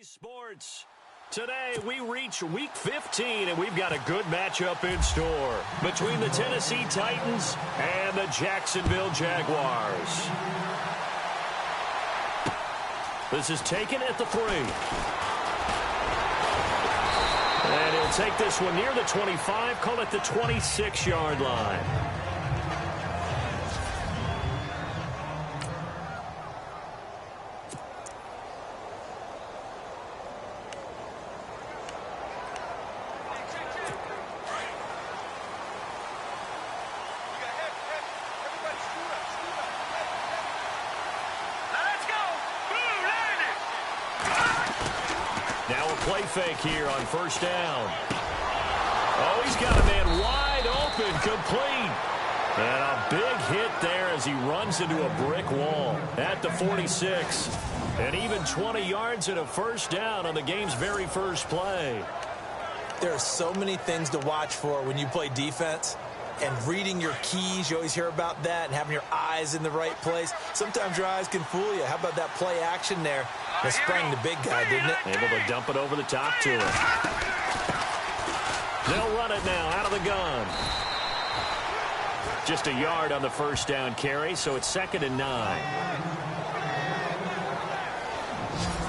Sports. Today we reach week 15 and we've got a good matchup in store between the Tennessee Titans and the Jacksonville Jaguars. This is taken at the 3. And he'll take this one near the 25, call it the 26-yard line. Play fake here on first down. Oh, he's got a man wide open, complete. And a big hit there as he runs into a brick wall at the 46. And even 20 yards and a first down on the game's very first play. There are so many things to watch for when you play defense. And reading your keys, you always hear about that, and having your eyes in the right place. Sometimes your eyes can fool you. How about that play action there? It sprang the big guy, didn't it? Able to dump it over the top to him. They'll run it now out of the gun. Just a yard on the first down carry, so it's 2nd and 9.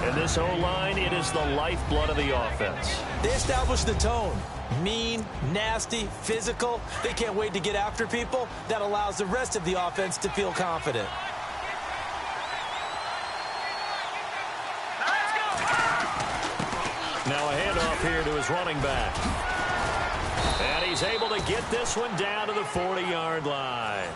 And this O-line, it is the lifeblood of the offense. They establish the tone. Mean, nasty, physical. They can't wait to get after people. That allows the rest of the offense to feel confident. Now a handoff here to his running back. And he's able to get this one down to the 40-yard line.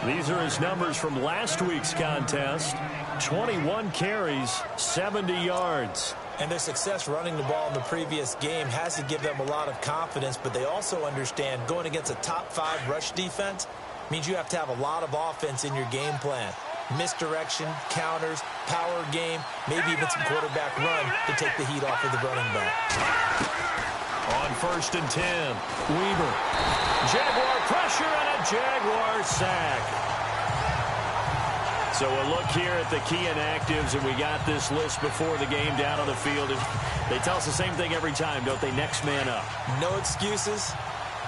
These are his numbers from last week's contest. 21 carries, 70 yards. And their success running the ball in the previous game has to give them a lot of confidence, but they also understand going against a top-5 rush defense means you have to have a lot of offense in your game plan. Misdirection, counters, power game, maybe even some quarterback run to take the heat off of the running back. On 1st and 10, Weaver. Jaguar pressure and a Jaguar sack. So we'll look here at the key inactives, and we got this list before the game down on the field. They tell us the same thing every time, don't they? Next man up. No excuses.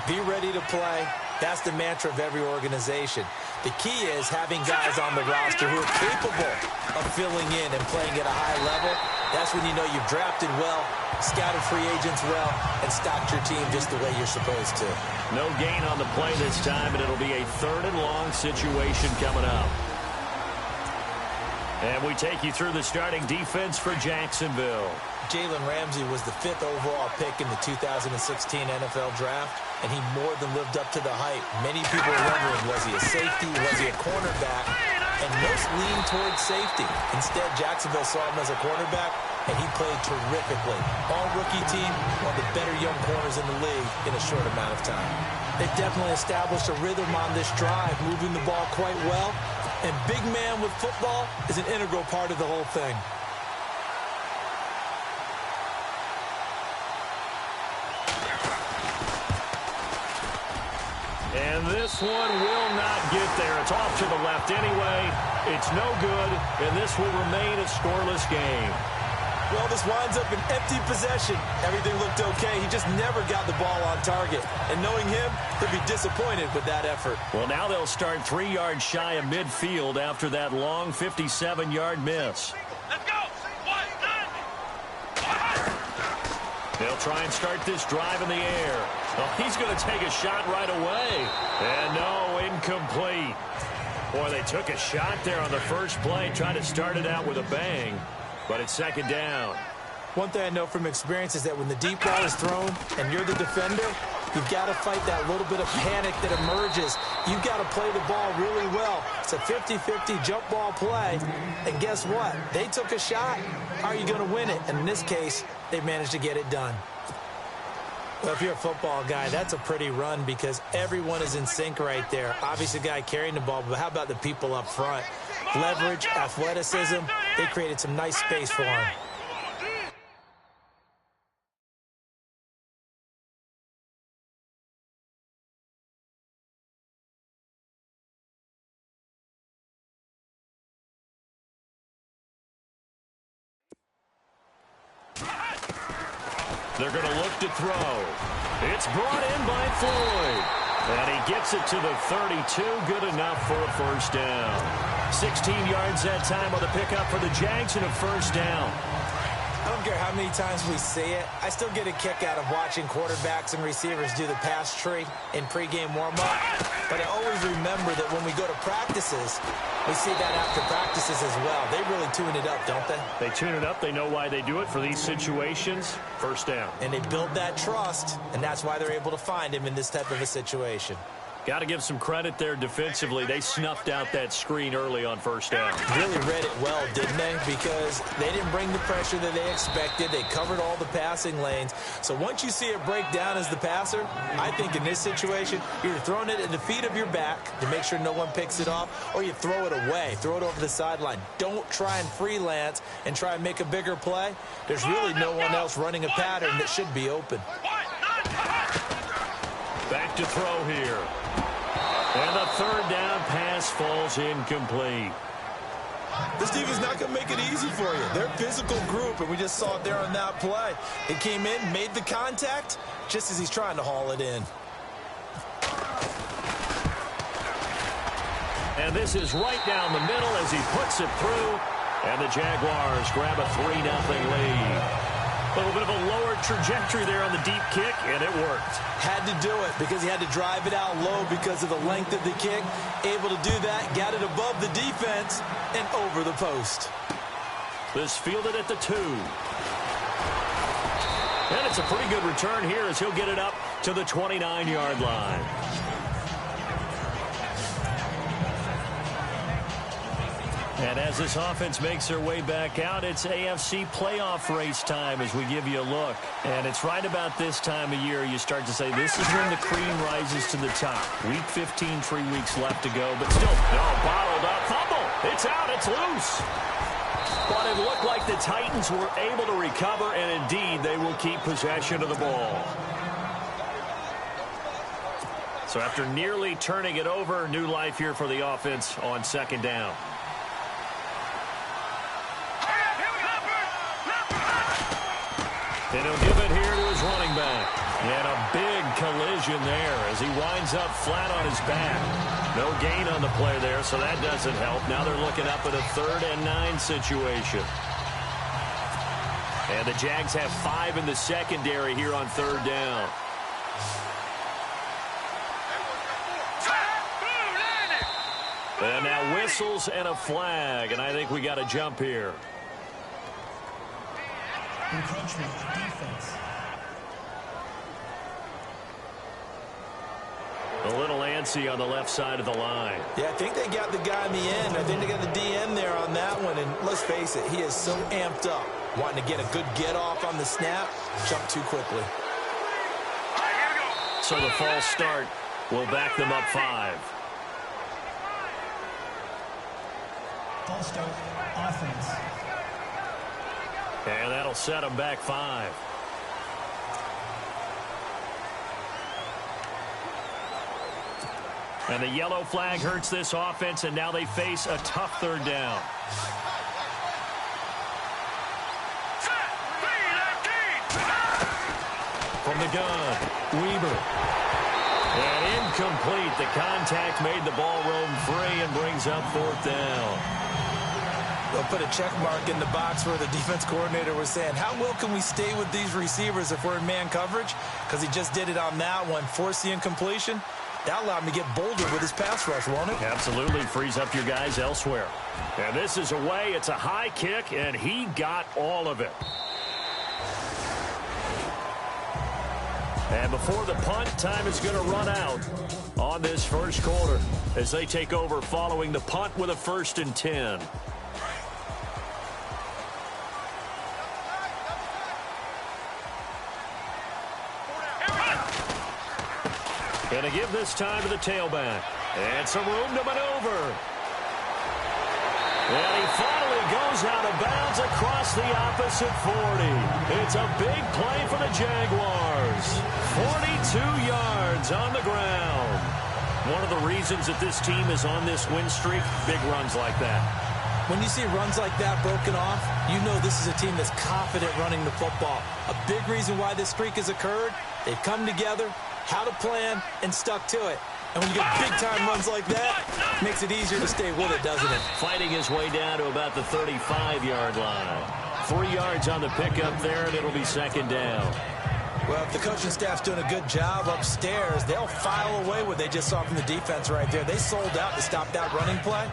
Be ready to play. That's the mantra of every organization. The key is having guys on the roster who are capable of filling in and playing at a high level. That's when you know you've drafted well, scouted free agents well, and stocked your team just the way you're supposed to. No gain on the play this time, and it'll be a 3rd and long situation coming up. And we take you through the starting defense for Jacksonville. Jalen Ramsey was the 5th overall pick in the 2016 NFL Draft, and he more than lived up to the hype. Many people are wondering, was he a safety? Was he a cornerback? And most lean towards safety. Instead, Jacksonville saw him as a cornerback, and he played terrifically. All-rookie team, one of the better young corners in the league in a short amount of time. They've definitely established a rhythm on this drive, moving the ball quite well. And big man with football is an integral part of the whole thing. And this one will not get there. It's off to the left anyway. It's no good, and this will remain a scoreless game. Well, this winds up an empty possession. Everything looked okay. He just never got the ball on target. And knowing him, he'll be disappointed with that effort. Well, now they'll start 3 yards shy of midfield after that long 57-yard miss. Let's go. They'll try and start this drive in the air. Oh, he's going to take a shot right away. And no, incomplete. Boy, they took a shot there on the first play, trying to start it out with a bang. But it's 2nd down. One thing I know from experience is that when the deep ball is thrown and you're the defender, you've got to fight that little bit of panic that emerges. You've got to play the ball really well. It's a 50-50 jump ball play. And guess what? They took a shot. How are you going to win it? And in this case, they managed to get it done. Well, if you're a football guy, that's a pretty run because everyone is in sync right there. Obviously, the guy carrying the ball, but how about the people up front? Leverage, athleticism, they created some nice space for him. They're going to look to throw. It's brought in by Floyd. And he gets it to the 32. Good enough for a first down. 16 yards that time on the pickup for the Jags and a first down. I don't care how many times we say it. I still get a kick out of watching quarterbacks and receivers do the pass tree in pregame warm-up. But I always remember that when we go to practices, we see that after practices as well. They really tune it up, don't they? They tune it up. They know why they do it for these situations. First down. And they build that trust, and that's why they're able to find him in this type of a situation. Got to give some credit there defensively. They snuffed out that screen early on first down. Really read it well, didn't they? Because they didn't bring the pressure that they expected. They covered all the passing lanes. So once you see it break down as the passer, I think in this situation, you're throwing it at the feet of your back to make sure no one picks it off, or you throw it away. Throw it over the sideline. Don't try and freelance and try and make a bigger play. There's really no one else running a pattern that should be open. Back to throw here. And the third down pass falls incomplete. This defense is not going to make it easy for you. They're a physical group, and we just saw it there on that play. It came in, made the contact, just as he's trying to haul it in. And this is right down the middle as he puts it through. And the Jaguars grab a 3-0 lead. A little bit of a lower trajectory there on the deep kick, and it worked. Had to do it because he had to drive it out low because of the length of the kick. Able to do that, got it above the defense and over the post. This fielded at the 2. And it's a pretty good return here as he'll get it up to the 29-yard line. And as this offense makes their way back out, it's AFC playoff race time as we give you a look. And it's right about this time of year you start to say this is when the cream rises to the top. Week 15, 3 weeks left to go, but still, bottled up. Fumble! It's out, it's loose. But it looked like the Titans were able to recover, and indeed they will keep possession of the ball. So after nearly turning it over, new life here for the offense on second down. And he'll give it here to his running back. And a big collision there as he winds up flat on his back. No gain on the play there, so that doesn't help. Now they're looking up at a 3rd and 9 situation. And the Jags have 5 in the secondary here on 3rd down. And now whistles and a flag, and I think we got a jump here. Encroachment defense. A little antsy on the left side of the line. Yeah, I think they got the guy in the end. I think they got the DN there on that one. And let's face it, he is so amped up, wanting to get a good get off on the snap, jump too quickly. So the false start will back them up 5. False start offense. And that'll set them back 5. And the yellow flag hurts this offense, and now they face a tough 3rd down. From the gun, Weber. And incomplete. The contact made the ball roam free and brings up 4th down. They'll put a check mark in the box where the defense coordinator was saying, how well can we stay with these receivers if we're in man coverage? Because he just did it on that one, forced the incompletion. That allowed him to get bolder with his pass rush, won't it? Absolutely. Frees up your guys elsewhere. And this is away. It's a high kick, and he got all of it. And before the punt, time is going to run out on this first quarter as they take over following the punt with a 1st and 10. Going to give this time to the tailback. And some room to maneuver. And he finally goes out of bounds across the opposite 40. It's a big play for the Jaguars. 42 yards on the ground. One of the reasons that this team is on this win streak, big runs like that. When you see runs like that broken off, you know this is a team that's confident running the football. A big reason why this streak has occurred, they've come together, had a plan, and stuck to it. And when you get big-time runs like that, it makes it easier to stay with it, doesn't it? Fighting his way down to about the 35-yard line. 3 yards on the pickup there, and it'll be second down. Well, if the coaching staff's doing a good job upstairs, they'll file away what they just saw from the defense right there. They sold out to stop that running play.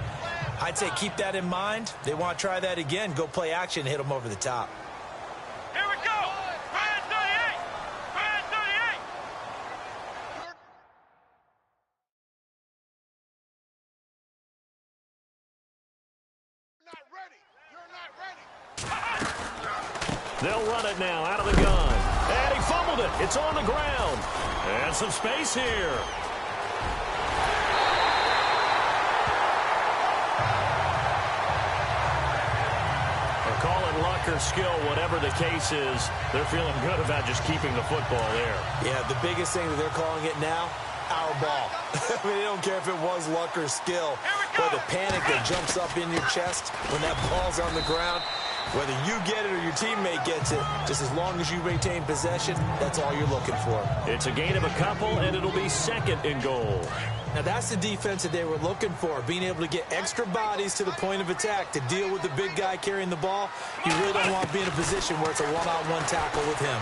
I'd say keep that in mind. They want to try that again. Go play action, hit them over the top. Here we go. Brand 38. Brand 38. You're not ready. You're not ready. They'll run it now out of the gun. And he fumbled it. It's on the ground. And some space here. Call it luck or skill, whatever the case is, they're feeling good about just keeping the football there. Yeah, the biggest thing that they're calling it now, our ball. I mean, they don't care if it was luck or skill, or the panic that jumps up in your chest when that ball's on the ground. Whether you get it or your teammate gets it, just as long as you maintain possession, that's all you're looking for. It's a gain of a couple, and it'll be second and goal. Now, that's the defense that they were looking for, being able to get extra bodies to the point of attack to deal with the big guy carrying the ball. You really don't want to be in a position where it's a one-on-one tackle with him.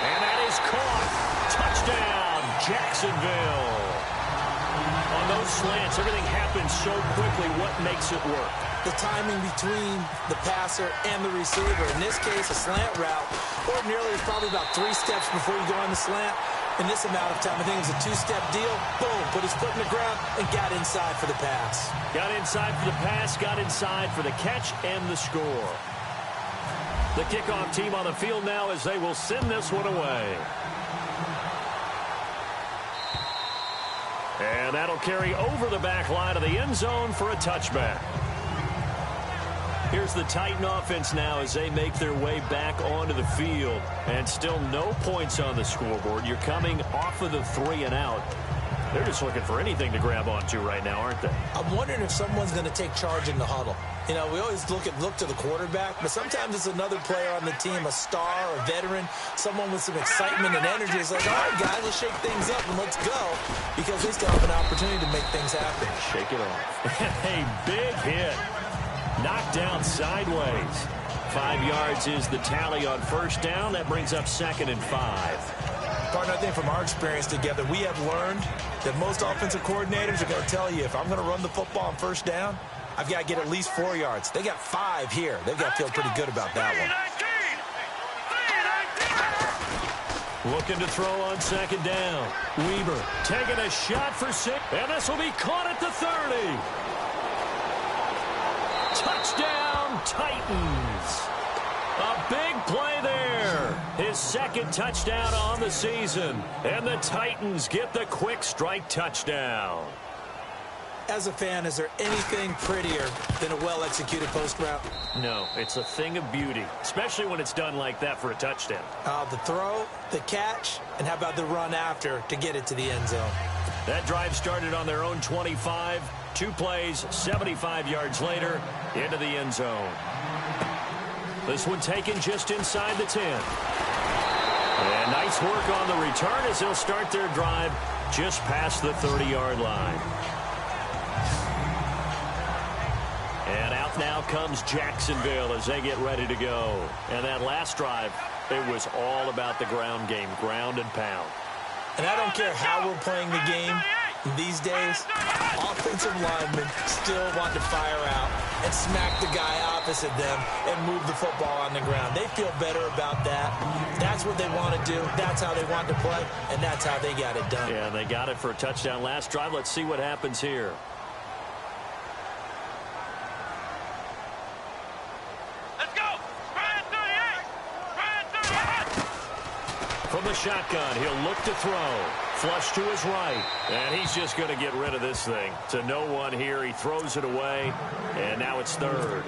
And that is caught. Touchdown, Jacksonville. On those slants, everything happens so quickly. What makes it work? The timing between the passer and the receiver. In this case, a slant route. Ordinarily, it's probably about 3 steps before you go on the slant. In this amount of time, I think it was a 2-step deal. Boom, put his foot in the ground and got inside for the pass. Got inside for the pass, got inside for the catch and the score. The kickoff team on the field now as they will send this one away. And that'll carry over the back line of the end zone for a touchback. Here's the Titan offense now as they make their way back onto the field. And still no points on the scoreboard. You're coming off of the 3 and out. They're just looking for anything to grab onto right now, aren't they? I'm wondering if someone's going to take charge in the huddle. You know, we always look to the quarterback, but sometimes it's another player on the team, a star, a veteran, someone with some excitement and energy. It's like, all right, guys, let's shake things up and let's go, because they still have an opportunity to make things happen. Shake it off. A big hit. Knocked down sideways. 5 yards is the tally on first down. That brings up second and 5. Partner, I think from our experience together, we have learned that most offensive coordinators are going to tell you, if I'm going to run the football on first down, I've got to get at least 4 yards. They got 5 here. They've got to feel pretty good about that one. Looking to throw on second down. Weber taking a shot for 6. And this will be caught at the 30. Touchdown, Titans. A big play there. His second touchdown on the season. And the Titans get the quick strike touchdown. As a fan, is there anything prettier than a well-executed post route? No, it's a thing of beauty, especially when it's done like that for a touchdown. The throw, the catch, and how about the run after to get it to the end zone? That drive started on their own 25. 2 plays, 75 yards later, into the end zone. This one taken just inside the 10. And nice work on the return as they'll start their drive just past the 30-yard line. And out now comes Jacksonville as they get ready to go. And that last drive, it was all about the ground game, ground and pound. And I don't care how we're playing the game these days, offensive linemen still want to fire out and smack the guy opposite them and move the football on the ground. They feel better about that. That's what they want to do. That's how they want to play, and that's how they got it done. Yeah, they got it for a touchdown last drive. Let's see what happens here. From the shotgun, he'll look to throw. Flush to his right. And he's just going to get rid of this thing. To no one here. He throws it away. And now it's third.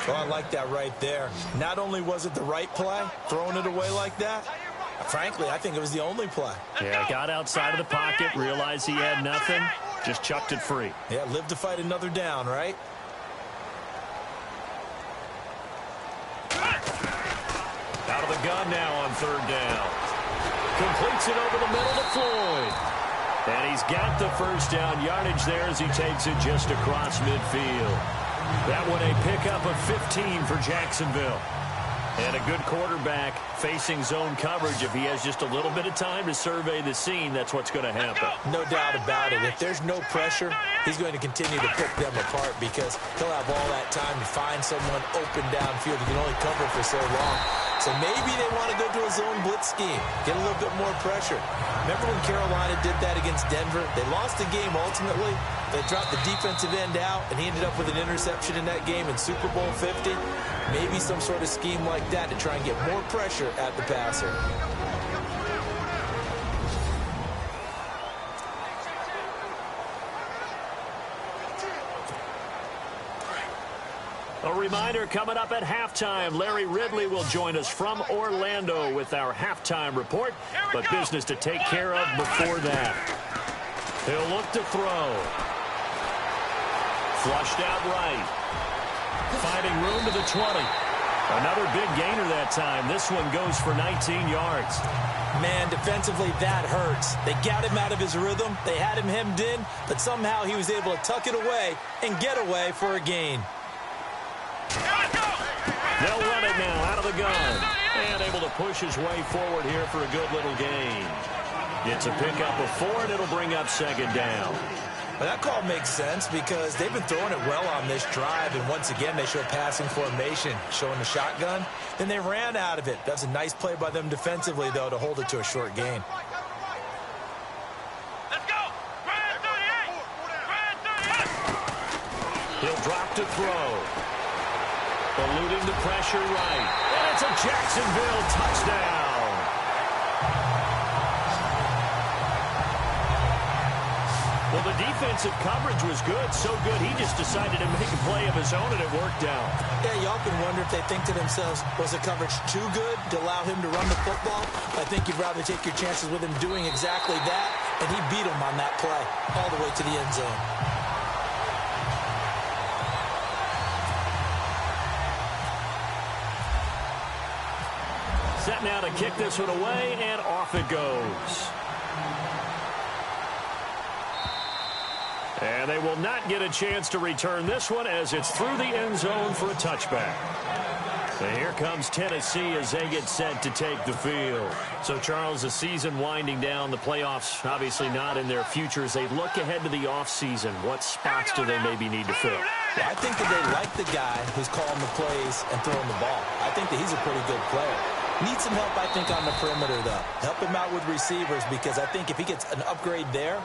Well, I like that right there. Not only was it the right play, throwing it away like that, frankly, I think it was the only play. Yeah, got outside of the pocket, realized he had nothing, Just chucked it free. Yeah, live to fight another down, right? Out of the gun now on third down. Completes it over the middle to Floyd. And he's got the first down yardage there as he takes it just across midfield. That one a pickup of 15 for Jacksonville. And a good quarterback facing zone coverage. If he has just a little bit of time to survey the scene, that's what's going to happen. No doubt about it. If there's no pressure, he's going to continue to pick them apart because he'll have all that time to find someone open downfield. He can only cover for so long. So maybe they want to go to a zone blitz scheme, get a little bit more pressure. Remember when Carolina did that against Denver? They lost the game ultimately. They dropped the defensive end out, and he ended up with an interception in that game in Super Bowl 50. Maybe some sort of scheme like that to try and get more pressure at the passer. A reminder coming up at halftime. Larry Ridley will join us from Orlando with our halftime report. But business to take care of before that. He'll look to throw. Flushed out right. Finding room to the 20. Another big gainer that time. This one goes for 19 yards. Man, defensively, that hurts. They got him out of his rhythm. They had him hemmed in, but somehow he was able to tuck it away and get away for a gain. They'll run it now out of the gun. And able to push his way forward here for a good little gain. Gets a pickup of 4, and it'll bring up second down. Well, that call makes sense because they've been throwing it well on this drive, and once again they show passing formation, showing the shotgun. Then they ran out of it. That's a nice play by them defensively, though, to hold it to a short gain. Let's go! Brad 38! Brad 38! He'll drop to throw. Eluding the pressure right. And it's a Jacksonville touchdown. Well, the defensive coverage was good, so good he just decided to make a play of his own, and it worked out. Yeah, y'all can wonder if they think to themselves, was the coverage too good to allow him to run the football? I think you'd rather take your chances with him doing exactly that, and he beat him on that play all the way to the end zone. Set now to kick this one away, and off it goes. And they will not get a chance to return this one as it's through the end zone for a touchback. And here comes Tennessee as they get set to take the field. So, Charles, the season winding down, the playoffs obviously not in their future. As they look ahead to the offseason, what spots do they maybe need to fill? Well, I think that they like the guy who's calling the plays and throwing the ball. I think that he's a pretty good player. Needs some help, I think, on the perimeter, though. Help him out with receivers because I think if he gets an upgrade there,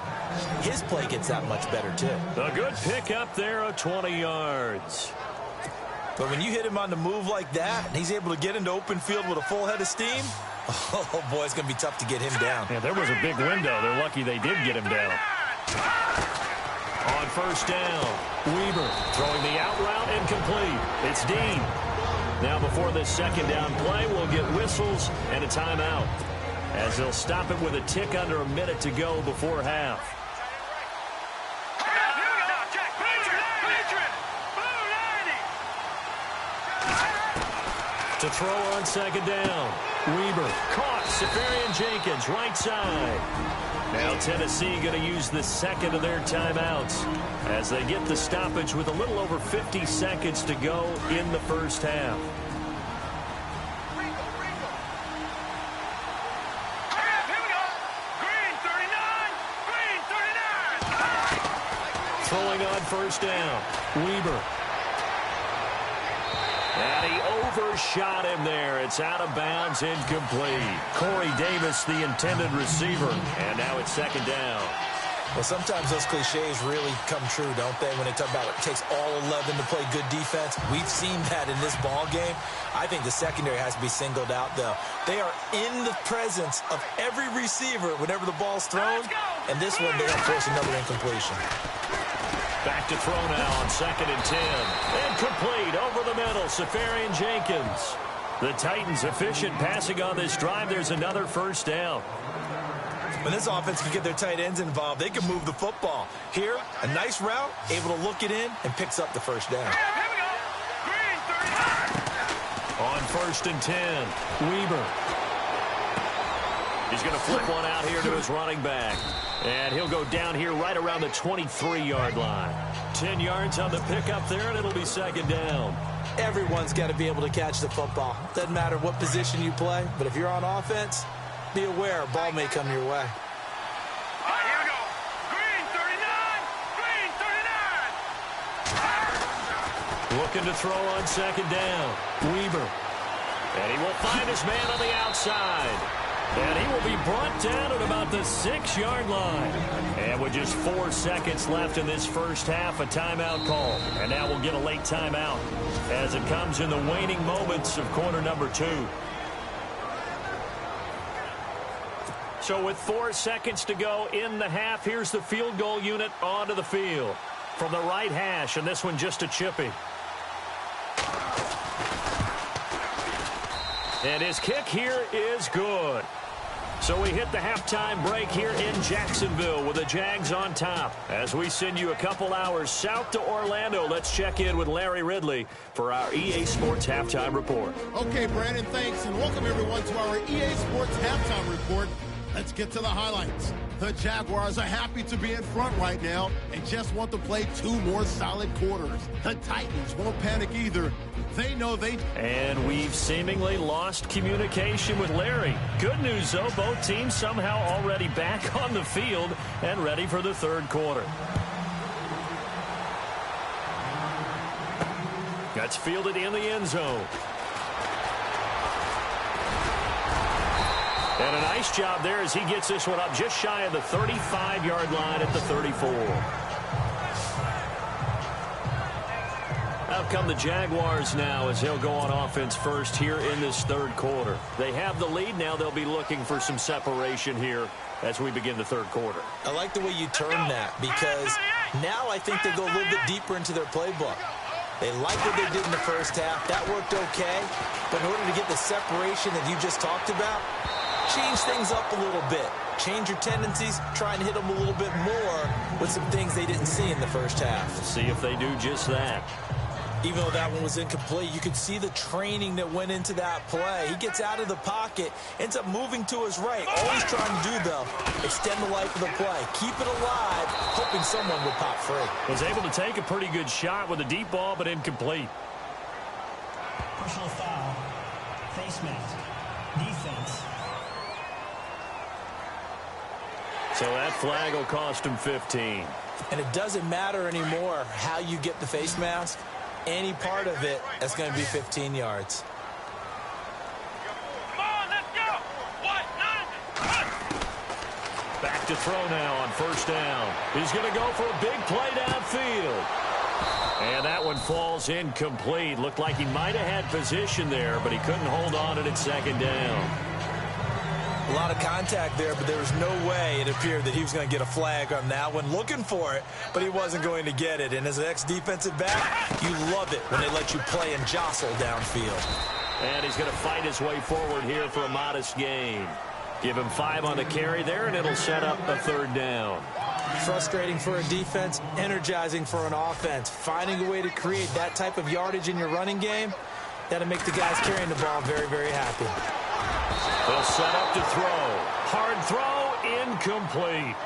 his play gets that much better, too. A good pickup there of 20 yards. But when you hit him on the move like that, and he's able to get into open field with a full head of steam, oh, boy, it's going to be tough to get him down. Yeah, there was a big window. They're lucky they did get him down. On first down, Weaver throwing the out route incomplete. It's Dean. Now before this second down play, we'll get whistles and a timeout as they'll stop it with a tick under a minute to go before half. To throw on second down, Weaver caught. Safarian Jenkins right side. Now Tennessee going to use the second of their timeouts as they get the stoppage with a little over 50 seconds to go in the first half. Throwing on first down, Weaver. And he overshot him there. It's out of bounds, incomplete. Corey Davis, the intended receiver. And now it's second down. Well, sometimes those cliches really come true, don't they, when they talk about it takes all 11 to play good defense. We've seen that in this ball game. I think the secondary has to be singled out, though. They are in the presence of every receiver whenever the ball's thrown. And this one, they have forced another incompletion. Back to throw now on second and 10. Incomplete over the middle. Safarian Jenkins. The Titans efficient passing on this drive. There's another first down. When this offense can get their tight ends involved, they can move the football. Here, a nice route, able to look it in, and picks up the first down. Here we go. Green 39. On 1st and 10, Weber. He's going to flip one out here to his running back. And he'll go down here right around the 23-yard line. 10 yards on the pickup there, and it'll be 2nd down. Everyone's got to be able to catch the football. Doesn't matter what position you play, but if you're on offense, be aware a ball may come your way. All right, here we go. Green 39. Green 39. Looking to throw on 2nd down. Weber. And he will find his man on the outside. And he will be brought down at about the 6-yard line. And with just 4 seconds left in this first half, a timeout call. And now we'll get a late timeout as it comes in the waning moments of quarter number 2. So with 4 seconds to go in the half, here's the field goal unit onto the field. From the right hash, and this one just a chippy. And his kick here is good. So we hit the halftime break here in Jacksonville with the Jags on top. As we send you a couple hours south to Orlando, let's check in with Larry Ridley for our EA Sports Halftime Report. Okay, Brandon, thanks, and welcome everyone to our EA Sports Halftime Report. Let's get to the highlights. The Jaguars are happy to be in front right now and just want to play 2 more solid quarters. The Titans won't panic either. They know they... And we've seemingly lost communication with Larry. Good news, though, both teams somehow already back on the field and ready for the 3rd quarter. That's fielded in the end zone. And a nice job there as he gets this one up just shy of the 35-yard line at the 34. Out come the Jaguars now as they'll go on offense first here in this 3rd quarter. They have the lead now. They'll be looking for some separation here as we begin the 3rd quarter. I like the way you turn that because now I think they go a little bit deeper into their playbook. They like what they did in the first half. That worked okay. But in order to get the separation that you just talked about, change things up a little bit. Change your tendencies, try and hit them a little bit more with some things they didn't see in the first half. See if they do just that. Even though that one was incomplete, you could see the training that went into that play. He gets out of the pocket, ends up moving to his right. All he's trying to do, though, extend the life of the play. Keep it alive, hoping someone would pop free. Was able to take a pretty good shot with a deep ball, but incomplete. Personal foul. Face mask. Defense. So that flag will cost him 15. And it doesn't matter anymore how you get the face mask. Any part of it, that's going to be 15 yards. Come on, let's go. 1, 9, 1. Back to throw now on 1st down. He's going to go for a big play downfield. And that one falls incomplete. Looked like he might have had position there, but he couldn't hold on to it at 2nd down. A lot of contact there, but there was no way it appeared that he was going to get a flag on that one. Looking for it, but he wasn't going to get it. And as an ex-defensive back, you love it when they let you play and jostle downfield. And he's going to fight his way forward here for a modest gain. Give him 5 on the carry there, and it'll set up a 3rd down. Frustrating for a defense, energizing for an offense. Finding a way to create that type of yardage in your running game, that'll make the guys carrying the ball very, very happy. They'll set up to throw. Hard throw, incomplete.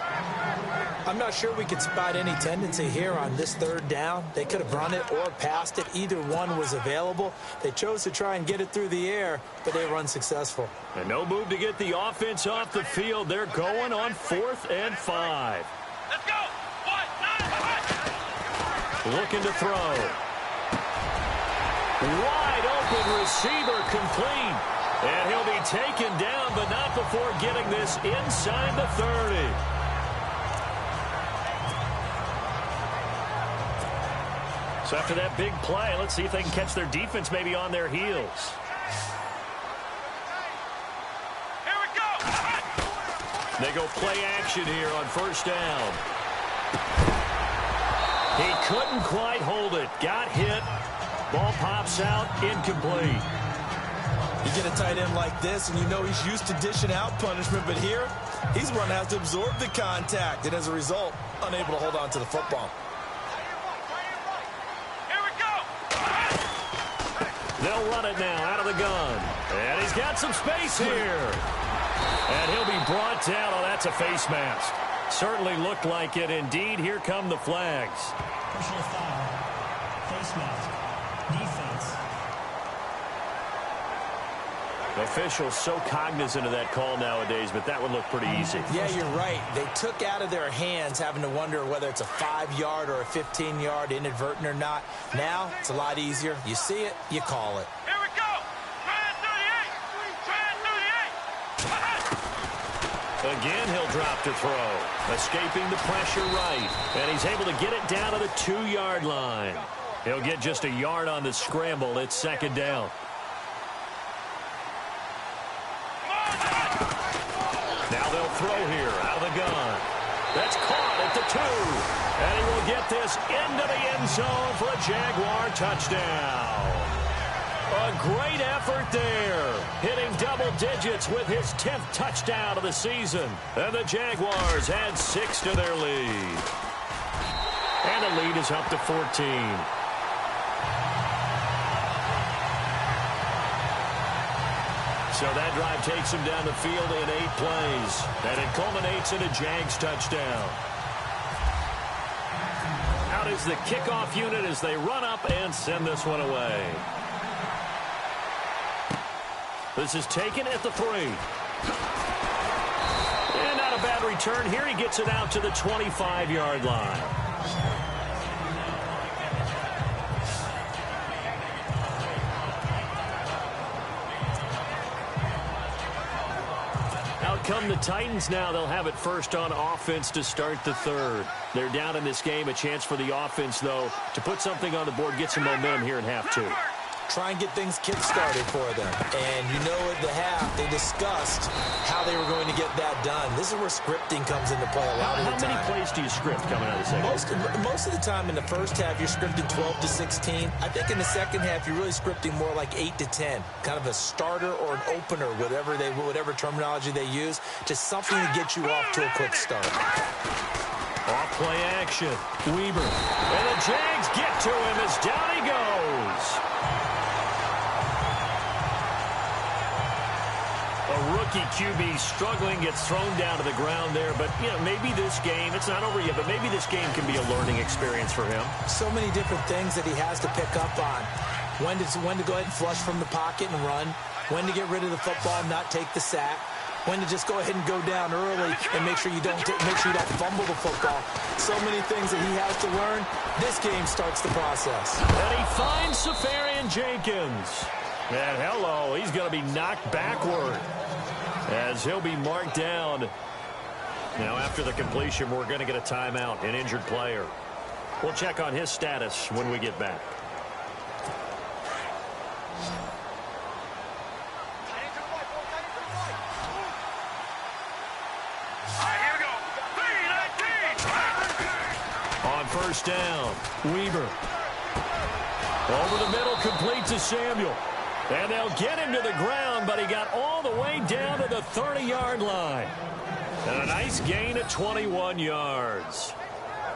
I'm not sure we could spot any tendency here on this 3rd down. They could have run it or passed it. Either one was available. They chose to try and get it through the air, but they were unsuccessful. And no move to get the offense off the field. They're going on 4th and 5. Let's go. 1, 9, 1. Looking to throw. Wide open receiver complete. And he'll be taken down, but not before getting this inside the 30. So after that big play, let's see if they can catch their defense maybe on their heels. Here we go. They go play action here on 1st down. He couldn't quite hold it. Got hit. Ball pops out, incomplete. You get a tight end like this, and you know he's used to dishing out punishment, but here, He's the one that has to absorb the contact, and as a result, unable to hold on to the football. Here we go. They'll run it now out of the gun. And he's got some space here. And he'll be brought down. Oh, that's a face mask. Certainly looked like it. Indeed, here come the flags. Personal foul. Face mask. Defense. Officials so cognizant of that call nowadays, but that would look pretty easy. Yeah, you're right. They took out of their hands having to wonder whether it's a 5-yard or a 15-yard, inadvertent or not. Now, it's a lot easier. You see it, you call it. Here we go. Try 38. Again, he'll drop to throw. Escaping the pressure right. And he's able to get it down to the 2-yard line. He'll get just a yard on the scramble. It's second down. Now they'll throw here out of the gun. That's caught at the 2. And he will get this into the end zone for a Jaguar touchdown. A great effort there. Hitting double digits with his 10th touchdown of the season. And the Jaguars add 6 to their lead. And the lead is up to 14. So that drive takes him down the field in 8 plays. And it culminates in a Jags touchdown. Out is the kickoff unit as they run up and send this one away. This is taken at the 3. And not a bad return. Here he gets it out to the 25-yard line. Come the Titans now. They'll have it first on offense to start the third. They're down in this game. A chance for the offense, though, to put something on the board, get some momentum here in half 2. Try and get things kick-started for them. And you know at the half, they discussed how they were going to get that done. This is where scripting comes into play a lot of the time. How many plays do you script coming out of the second? Most of the time in the first half, you're scripting 12 to 16. I think in the second half, you're really scripting more like 8 to 10. Kind of a starter or an opener, whatever terminology they use. Just something to get you off to a quick start. Off play action. Weber. And the Jags get to him as down he goes. A rookie QB struggling, gets thrown down to the ground there. But, you know, maybe this game, it's not over yet, but maybe this game can be a learning experience for him. So many different things that he has to pick up on. When to go ahead and flush from the pocket and run. When to get rid of the football and not take the sack. When to just go ahead and go down early and make sure you don't fumble the football. So many things that he has to learn. This game starts the process. And he finds Safarian Jenkins. And hello, he's going to be knocked backward as he'll be marked down. Now, after the completion, we're going to get a timeout, an injured player. We'll check on his status when we get back. On first down, Weber. Over the middle, complete to Samuel. And they'll get him to the ground, but he got all the way down to the 30-yard line. And a nice gain of 21 yards.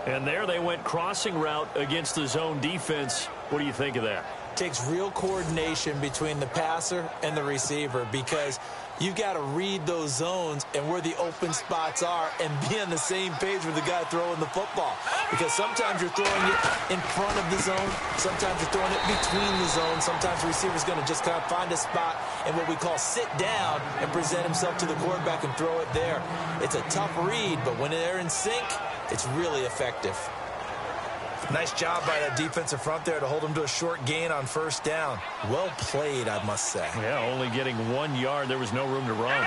And there they went crossing route against the zone defense. What do you think of that? Takes real coordination between the passer and the receiver because you've got to read those zones and where the open spots are and be on the same page with the guy throwing the football. Because sometimes you're throwing it in front of the zone. Sometimes you're throwing it between the zones. Sometimes the receiver's going to just kind of find a spot and what we call sit down and present himself to the quarterback and throw it there. It's a tough read, but when they're in sync, it's really effective. Nice job by that defensive front there to hold him to a short gain on first down. Well played, I must say. Yeah, only getting 1 yard. There was no room to run.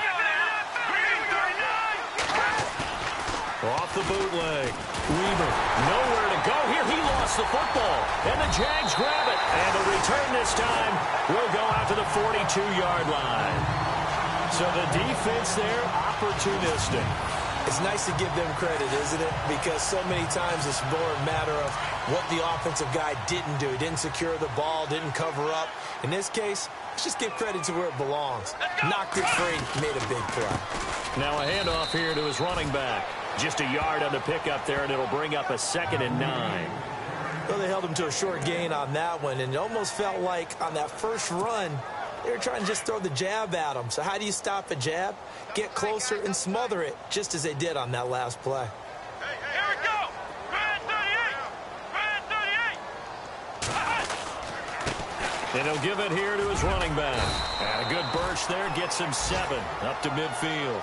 Off the bootleg. Weber, nowhere to go here. He lost the football. And the Jags grab it. And the return this time will go out to the 42-yard line. So the defense there, opportunistic. It's nice to give them credit, isn't it? Because so many times it's more a matter of what the offensive guy didn't do. He didn't secure the ball, didn't cover up. In this case, let's just give credit to where it belongs. Knocked it free, made a big play. Now a handoff here to his running back. Just a yard on the pickup there, and it'll bring up a 2nd and 9. Well, they held him to a short gain on that one, and it almost felt like on that first run, they were trying to just throw the jab at him. So how do you stop a jab? Get closer and smother it, just as they did on that last play. Here we go. Red 38. And he'll give it here to his running back. And a good burst there gets him 7 up to midfield.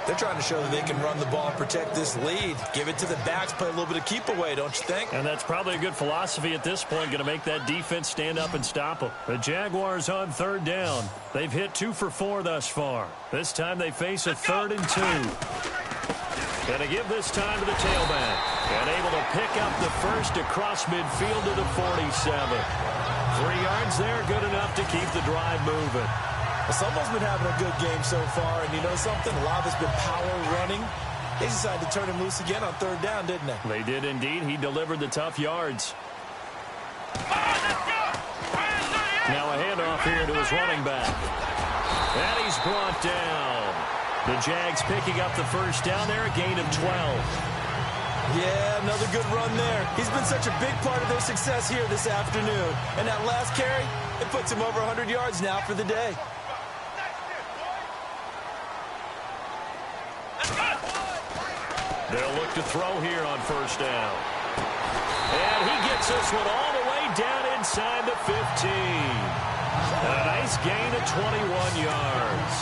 They're trying to show that they can run the ball and protect this lead. Give it to the backs, play a little bit of keep away, don't you think? And that's probably a good philosophy at this point, going to make that defense stand up and stop them. The Jaguars on 3rd down. They've hit 2 for 4 thus far. This time they face a 3rd and 2. Going to give this time to the tailback. And able to pick up the first across midfield to the 47. 3 yards there, good enough to keep the drive moving. Someone's been having a good game so far, and you know something? A lot of it's been power running. They decided to turn him loose again on 3rd down, didn't they? They did indeed. He delivered the tough yards. Now a handoff here to his running back. And he's brought down. The Jags picking up the first down there, a gain of 12. Yeah, another good run there. He's been such a big part of their success here this afternoon. And that last carry, it puts him over 100 yards now for the day. They'll look to throw here on 1st down. And he gets this one all the way down inside the 15. A nice gain of 21 yards.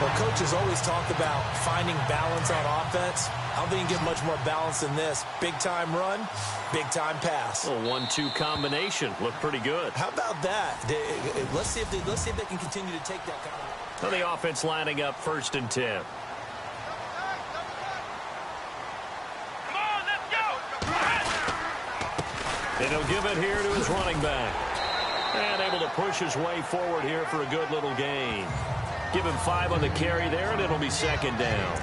Well, coaches always talk about finding balance on offense. I don't think you can get much more balance than this. Big-time run, big-time pass. A 1-2 combination. Looked pretty good. How about that? Let's see if they can continue to take that kind of... So the offense lining up 1st and 10. And he'll give it here to his running back. And able to push his way forward here for a good little gain. Give him 5 on the carry there, and it'll be 2nd down.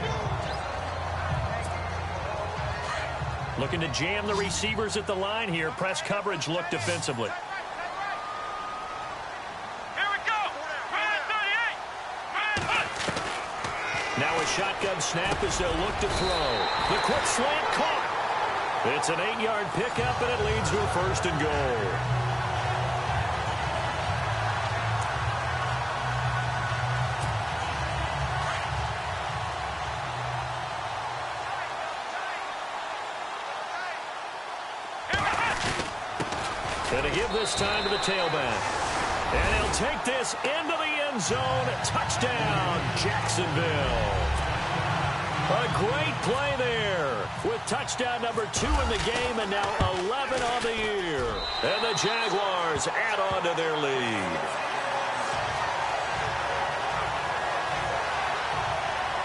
Looking to jam the receivers at the line here. Press coverage look defensively. Here we go. Red 38. Now a shotgun snap as they'll look to throw. The quick slant caught. It's an 8-yard pickup, and it leads to a 1st and goal. Going to give this time to the tailback. And he'll take this into the end zone. Touchdown, Jacksonville. A great play there with touchdown number 2 in the game and now 11 on the year. And the Jaguars add on to their lead.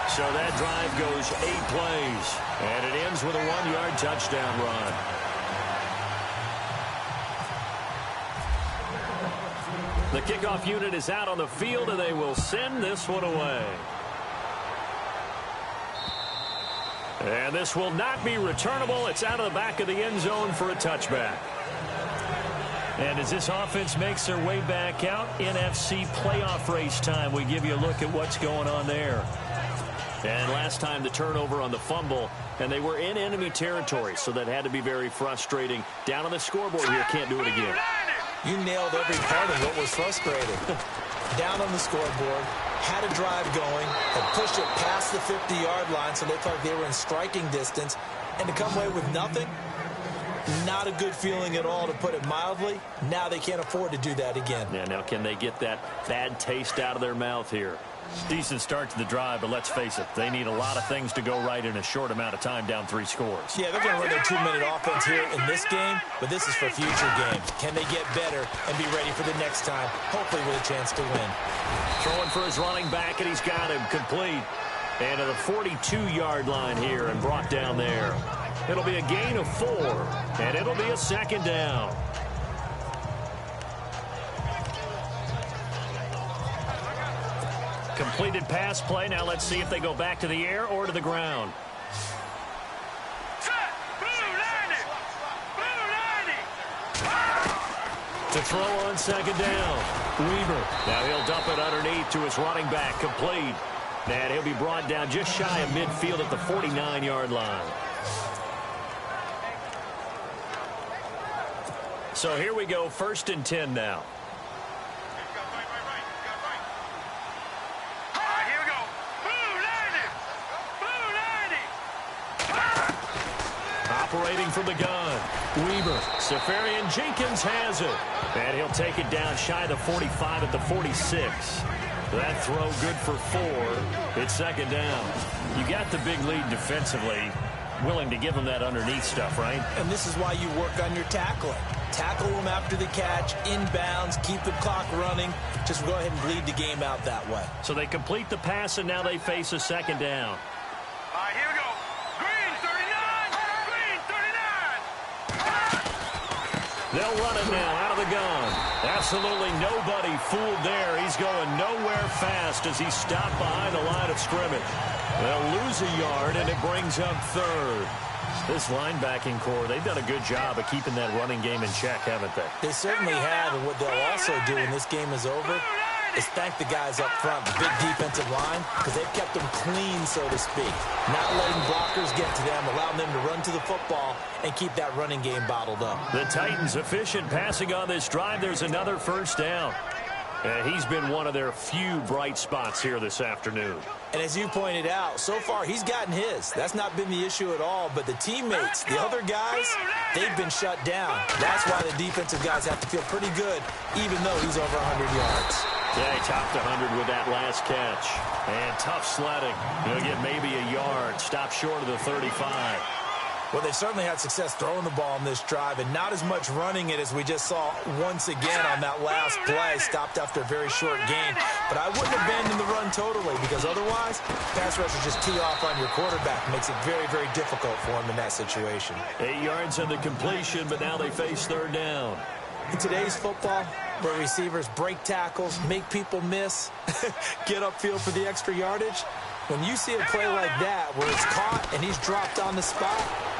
So that drive goes 8 plays. And it ends with a 1-yard touchdown run. The kickoff unit is out on the field, and they will send this one away. And this will not be returnable. It's out of the back of the end zone for a touchback. And as this offense makes their way back out, NFC playoff race time, we give you a look at what's going on there. And last time the turnover on the fumble, and they were in enemy territory, so that had to be very frustrating. Down on the scoreboard here, can't do it again. You nailed every part of what was frustrating. Down on the scoreboard, had a drive going, had pushed it past the 50-yard line so they felt like they were in striking distance, and to come away with nothing, not a good feeling at all, to put it mildly. Now they can't afford to do that again. Yeah, now can they get that bad taste out of their mouth here? Decent start to the drive, but let's face it, they need a lot of things to go right in a short amount of time, down 3 scores. Yeah, they're going to run their 2-minute offense here in this game, but this is for future games. Can they get better and be ready for the next time, hopefully with a chance to win? Throwing for his running back, and he's got him complete. And to the 42-yard line here and brought down there. It'll be a gain of 4, and it'll be a 2nd down. Completed pass play. Now let's see if they go back to the air or to the ground. To throw on 2nd down. Weaver. Now he'll dump it underneath to his running back. Complete. And he'll be brought down just shy of midfield at the 49-yard line. So here we go, 1st and 10 now. Operating from the gun, Weber. Safarian Jenkins has it. And he'll take it down shy of the 45 at the 46. That throw good for 4. It's 2nd down. You got the big lead defensively. Willing to give them that underneath stuff, right? And this is why you work on your tackling. Tackle them after the catch, inbounds, keep the clock running. Just go ahead and bleed the game out that way. So they complete the pass, and now they face a 2nd down. All right, here we go. Green 39. Green 39. They'll run it now out of the gun. Absolutely nobody fooled there. He's going nowhere fast as he's stopped behind the line of scrimmage. They'll lose a yard, and it brings up 3rd. This linebacking core, they've done a good job of keeping that running game in check, haven't they? They certainly have, and what they'll also do when this game is over is thank the guys up front, the big defensive line, because they've kept them clean, so to speak. Not letting blockers get to them, allowing them to run to the football and keep that running game bottled up. The Titans efficient passing on this drive. There's another 1st down. He's been one of their few bright spots here this afternoon. And as you pointed out, so far he's gotten his. That's not been the issue at all. But the teammates, the other guys, they've been shut down. That's why the defensive guys have to feel pretty good, even though he's over 100 yards. Yeah, he topped 100 with that last catch. And tough sledding. He'll get maybe a yard. Stop short of the 35. Well, they certainly had success throwing the ball on this drive, and not as much running it as we just saw once again on that last play. Stopped after a very short gain. But I wouldn't abandon the run totally, because otherwise, pass rushers just tee off on your quarterback. Makes it very, very difficult for him in that situation. 8 yards on the completion, but now they face 3rd down. In today's football, where receivers break tackles, make people miss, get upfield for the extra yardage, when you see a play like that where it's caught and he's dropped on the spot,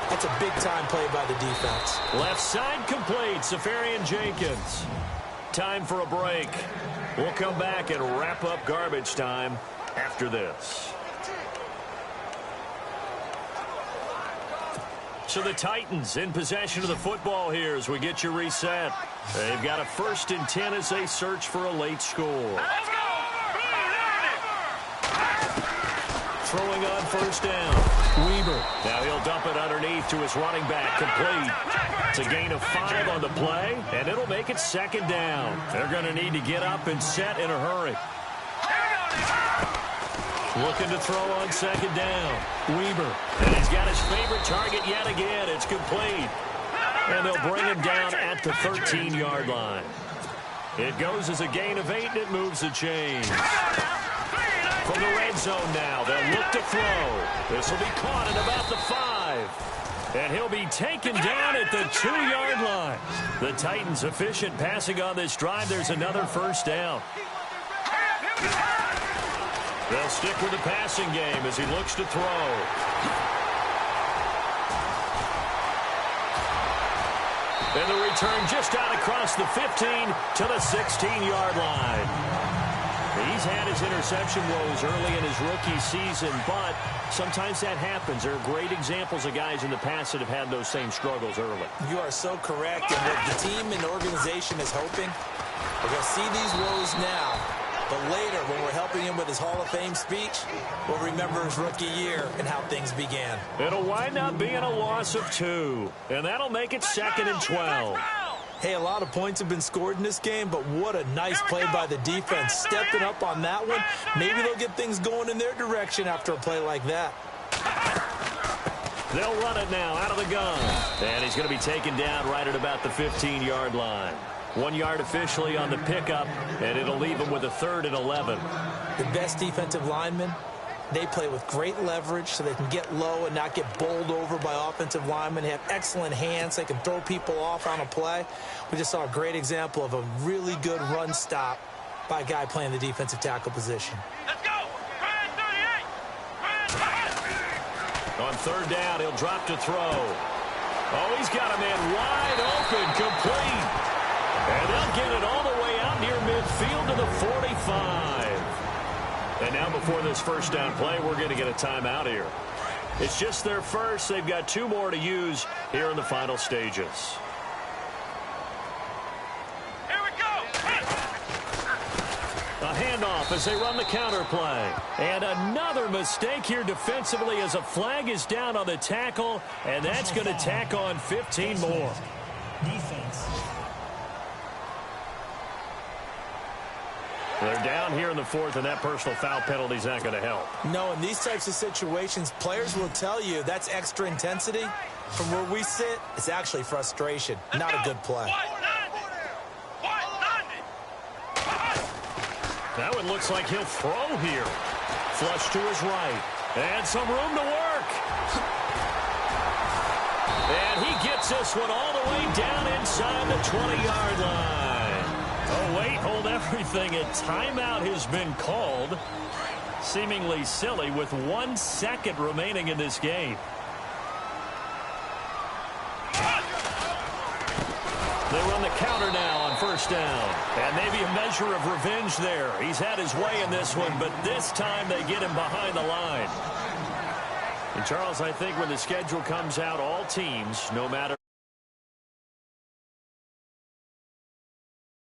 that's a big-time play by the defense. Left side complete, Safarian Jenkins. Time for a break. We'll come back and wrap up garbage time after this. So the Titans in possession of the football here as we get you reset. They've got a 1st and 10 as they search for a late score. Let's go. Throwing on 1st down. Weber. Now he'll dump it underneath to his running back. Complete. It's a gain of 5 on the play, and it'll make it 2nd down. They're going to need to get up and set in a hurry. Looking to throw on 2nd down. Weber. And he's got his favorite target yet again. It's complete. And they'll bring him down at the 13-yard line. It goes as a gain of 8, and it moves the chains. From the red zone now, they'll look to throw. This will be caught at about the 5. And he'll be taken down at the 2-yard line. The Titans efficient passing on this drive. There's another 1st down. They'll stick with the passing game as he looks to throw. And the return just out across the 15 to the 16-yard line. He's had his interception woes early in his rookie season, but sometimes that happens. There are great examples of guys in the past that have had those same struggles early. You are so correct. And what the team and organization is hoping, we're going to see these woes now, but later when we're helping him with his Hall of Fame speech, we'll remember his rookie year and how things began. It'll wind up being a loss of 2, and that'll make it 2nd and 12. Hey, a lot of points have been scored in this game, but what a nice play by the defense. Stepping up on that one. Maybe they'll get things going in their direction after a play like that. They'll run it now out of the gun. And he's going to be taken down right at about the 15-yard line. 1 yard officially on the pickup, and it'll leave him with a 3rd and 11. The best defensive linemen, they play with great leverage so they can get low and not get bowled over by offensive linemen. They have excellent hands. They can throw people off on a play. We just saw a great example of a really good run stop by a guy playing the defensive tackle position. Let's go. Brand 38. On 3rd down, he'll drop to throw. Oh, he's got a man wide open, complete. And they'll get it all the way out near midfield to the 45. And now before this first down play, we're going to get a timeout here. It's just their first. They've got 2 more to use here in the final stages. Here we go. A handoff as they run the counter play. And another mistake here defensively as a flag is down on the tackle, and that's going to tack on 15 more. Defense. They're down here in the 4th, and that personal foul penalty is not going to help. No, in these types of situations, players will tell you that's extra intensity. From where we sit, it's actually frustration, not a good play. Now it looks like he'll throw here. Flush to his right. And some room to work. And he gets this one all the way down inside the 20-yard line. Oh, wait, hold everything. A timeout has been called. Seemingly silly with 1 second remaining in this game. They run the counter now on first down. And maybe a measure of revenge there. He's had his way in this one, but this time they get him behind the line. And, Charles, I think when the schedule comes out, all teams, no matter